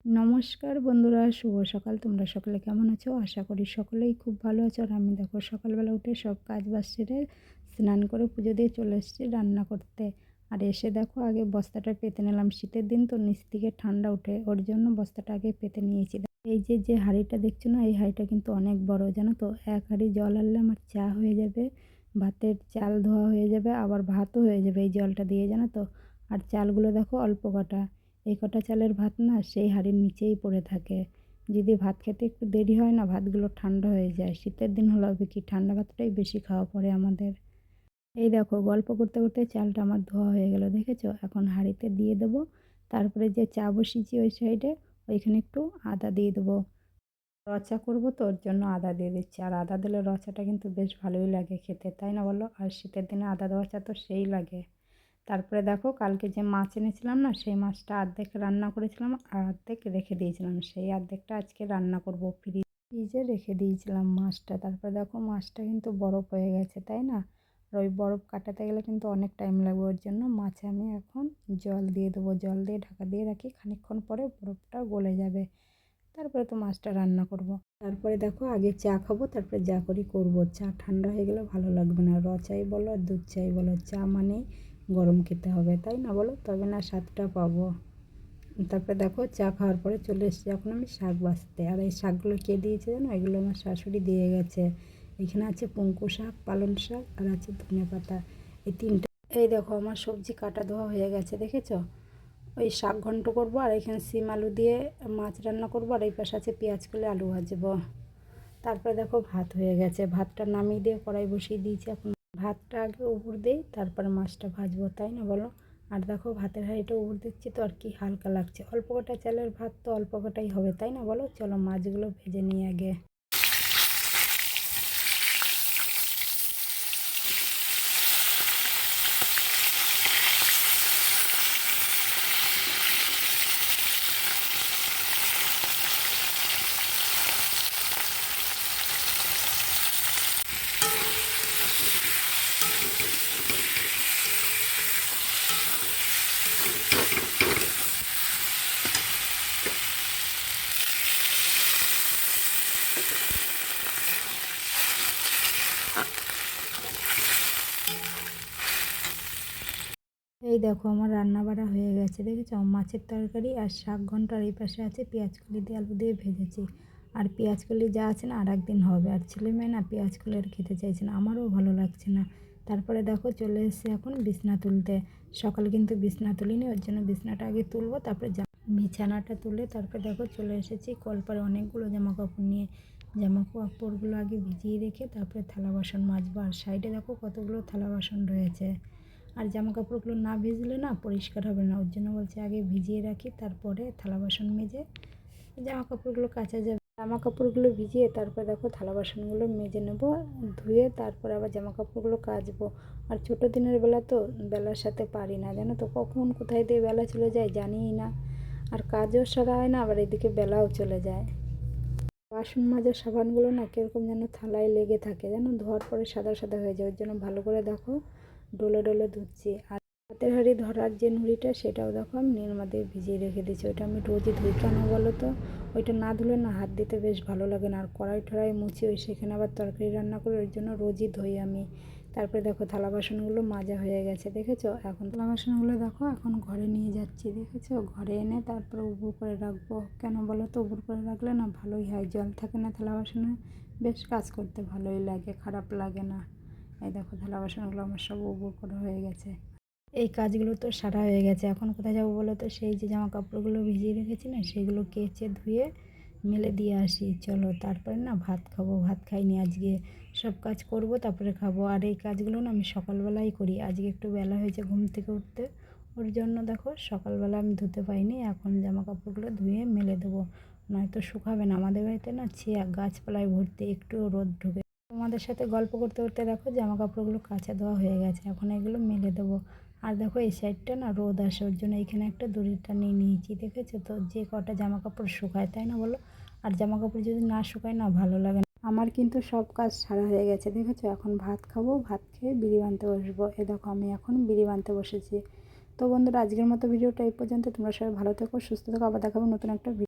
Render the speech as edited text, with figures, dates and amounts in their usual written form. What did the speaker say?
নমস্কার বন্ধুরা, শুভ সকাল। তোমরা সকলে কেমন আছো? আশা করি সকলেই খুব ভালো আছো। আর আমি দেখো সকালবেলা উঠে সব কাজ বাজ সেরে স্নান করে পুজো দিয়ে চলে এসেছি রান্না করতে। আর এসে দেখো আগে বস্তাটা পেতে নিলাম। শীতের দিন তো নিচ থেকে ঠান্ডা ওঠে, ওর জন্য বস্তাটা আগে পেতে নিয়েছি। এই যে হাঁড়িটা দেখছো না, এই হাঁড়িটা কিন্তু অনেক বড়, জানো তো। এক হাঁড়ি জল আনলে আমার চা হয়ে যাবে, ভাতের চাল ধোয়া হয়ে যাবে, আবার ভাতও হয়ে যাবে এই জলটা দিয়ে, জানো তো। আর চালগুলো দেখো অল্প কটা, এই কটা চালের ভাত না সেই হাঁড়ির নিচেই পড়ে থাকে। যদি ভাত খেতে একটু দেরি হয় না, ভাতগুলো ঠান্ডা হয়ে যায়। শীতের দিন হলে হবে কি, ঠান্ডা ভাতটাই বেশি খাওয়া পড়ে আমাদের। এই দেখো গল্প করতে করতে চালটা আমার ধোয়া হয়ে গেল, দেখেছো। এখন হাঁড়িতে দিয়ে দেবো। তারপরে যে চা বসিয়েছি ওই সাইডে, ওইখানে একটু আদা দিয়ে দেবো। রচা করবো তো, ওর জন্য আদা দিয়ে দিচ্ছি। আর আদা দিলে রচাটা কিন্তু বেশ ভালোই লাগে খেতে, তাই না বলো? আর শীতের দিনে আদা দেওয়া চা তো সেই লাগে। তারপরে দেখো কালকে যে মাছ এনেছিলাম না, সেই মাছটা অর্ধেক রান্না করেছিলাম আর অর্ধেক রেখে দিয়েছিলাম। সেই অর্ধেকটা আজকে রান্না করব। ফ্রিজে রেখে দিয়েছিলাম মাছটা। তারপরে দেখো মাছটা কিন্তু বরফ হয়ে গেছে, তাই না? আর ওই বরফ কাটাতে গেলে কিন্তু অনেক টাইম লাগবে, ওর জন্য মাছে আমি এখন জল দিয়ে দেবো। জল দিয়ে ঢাকা দিয়ে রাখি, খানিকক্ষণ পরে বরফটা গলে যাবে। তারপরে তো মাছটা রান্না করব। তারপরে দেখো আগে চা খাবো, তারপরে যা করি করব। চা ঠান্ডা হয়ে গেলে ভালো লাগবে না। চাই বলো আর দুধ চাই বলো, চা মানে গরম খেতে হবে, তাই না বলো? তবে না স্বাদটা পাবো। তারপরে দেখো চা খাওয়ার পরে চলে এসেছি এখন আমি শাক বাছতে। আর এই শাকগুলো কে দিয়েছে জানো? এগুলো আমার শাশুড়ি দিয়ে গেছে। এখানে আছে পুঙ্কু শাক, পালং শাক, আর আছে ধনে পাতা, এই তিনটা। এই দেখো আমার সবজি কাটা ধোয়া হয়ে গেছে, দেখেছো। ওই শাক ঘন্ট করবো, আর এখানে সিম আলু দিয়ে মাছ রান্না করবো, আর এই পাশে আছে পেঁয়াজ কলি আলু ভাজবো। তারপরে দেখো ভাত হয়ে গেছে, ভাতটা নামিয়ে দিয়ে কড়াই বসিয়ে দিয়েছি। এখন ভাতটা আগে উপর দিই, তারপরে মাছটা ভাজবো, তাই না বলো? আর দেখো ভাতের হাঁড়িটা উপর দিচ্ছি তো, আর কি হালকা লাগছে। অল্প কটা চালের ভাত তো অল্প কটাই হবে, তাই না বলো? চলো মাছগুলো ভেজে নিই আগে। এই দেখো আমার রান্না বাড়া হয়ে গেছে, দেখেছো। মাছের তরকারি আর শাক ঘন্ট, আর এই পাশে আছে পেঁয়াজ কলি দিয়ে আলু দিয়ে ভেজেছি। আর পেঁয়াজ কলি যা আছে না আর একদিন হবে। আর ছেলে মেয়ে না পেঁয়াজ কলি আর খেতে চাইছে না, আমারও ভালো লাগছে না। তারপরে দেখো চলে এসেছি এখন বিছনা তুলতে। সকালে কিন্তু বিছনা তুলিনি, ওর জন্য বিছনাটা আগে তুলবো, তারপরে বিছানাটা তুলে তারপরে দেখো চলে এসেছি কলপারে অনেকগুলো জামা কাপড় নিয়ে। জামা কাপড়গুলো আগে ভিজিয়ে রেখে তারপরে থালা বাসন মাজবো। আর সাইডে দেখো কতগুলো থালা বাসন রয়েছে। আর জামা কাপড়গুলো না ভিজলে না পরিষ্কার হবে না, ওর জন্য বলছি আগে ভিজিয়ে রাখি, তারপরে থালা বাসন মেজে জামা কাপড়গুলো কাচা যাবে। জামা কাপড়গুলো ভিজিয়ে তারপরে দেখো থালা বাসনগুলো মেজে নেবো, ধুয়ে তারপরে আবার জামা কাপড়গুলো কাচবো। আর ছোটো দিনের বেলা তো বেলার সাথে পারি না, জানো তো। কখন কোথায় দিয়ে বেলা চলে যায় জানিই না। আর কাজও সারা হয় না, আবার এদিকে বেলাও চলে যায়। বাসন মাজার সাবানগুলো না কীরকম যেন থালায় লেগে থাকে, যেন ধোয়ার পরে সাদা সাদা হয়ে যায়। ওর জন্য ভালো করে দেখো ডলে ডলে ধুচ্ছি। আর হাতের হাঁড়ি ধরার যে নুড়িটা, সেটাও দেখো আমি নির্মা দিয়ে ভিজিয়ে রেখে দিচ্ছি। ওইটা আমি রোজই ধুই, কেন বলো তো? ওইটা না ধুলে না হাত দিতে বেশ ভালো লাগে না। আর কড়াই টড়াই মুছি, ওই সেখানে আবার তরকারি রান্না করি, ওই জন্য রোজই ধুই আমি। তারপরে দেখো থালা বাসনগুলো মাজা হয়ে গেছে, দেখেছো। এখন থালা বাসনগুলো দেখো এখন ঘরে নিয়ে যাচ্ছি, দেখেছো। ঘরে এনে তারপরে উবু করে রাখবো। কেন বলো তো? উবুর করে রাখলে না ভালোই হয়, জল থাকে না থালা বাসনে, বেশ কাজ করতে ভালোই লাগে, খারাপ লাগে না। এই দেখো থালা বাসনগুলো আমার সব উবুর করে হয়ে গেছে। এই কাজগুলো তো সারা হয়ে গেছে। এখন কোথায় যাবো বলো তো? সেই যে জামা কাপড়গুলো ভিজিয়ে রেখেছি না, সেগুলো কেচে ধুয়ে মেলে দিয়ে আসি। চলো তারপরে না ভাত খাবো। ভাত খাইনি আজকে, সব কাজ করব তারপরে খাবো। আর এই কাজগুলো না আমি সকালবেলাই করি। আজকে একটু বেলা হয়েছে ঘুম থেকে উঠতে, ওর জন্য দেখো সকালবেলা আমি ধুতে পাইনি। এখন জামা কাপড়গুলো ধুয়ে মেলে দেবো, নয়তো শুকাবে না। আমাদের বাড়িতে না গাছপালায় ভর্তি, একটুও রোদ ঢুকে। তোমাদের সাথে গল্প করতে করতে দেখো জামা কাপড়গুলো কাচা দেওয়া হয়ে গেছে, এখন এগুলো মেলে দেবো। আর দেখো এই সাইডটা না রোদ আসে, ওর জন্য এখানে একটা দড়ি টানিয়ে নিয়েছি, দেখেছো তো। যে কটা জামা কাপড় শুকায়, তাই না বলো? আর জামা কাপড় যদি না শুকায় না ভালো লাগে না। আমার কিন্তু সব কাজ সারা হয়ে গেছে, দেখেছো। এখন ভাত খাবো, ভাত খেয়ে বিড়ি বানতে বসবো। এ দেখো আমি এখন বিড়ি বানতে বসেছি। তো বন্ধুরা আজকের মতো ভিডিওটা এই পর্যন্ত। তোমরা সবাই ভালো থেকো, সুস্থ থেকো। আবার দেখাবো নতুন একটা ভিডিও।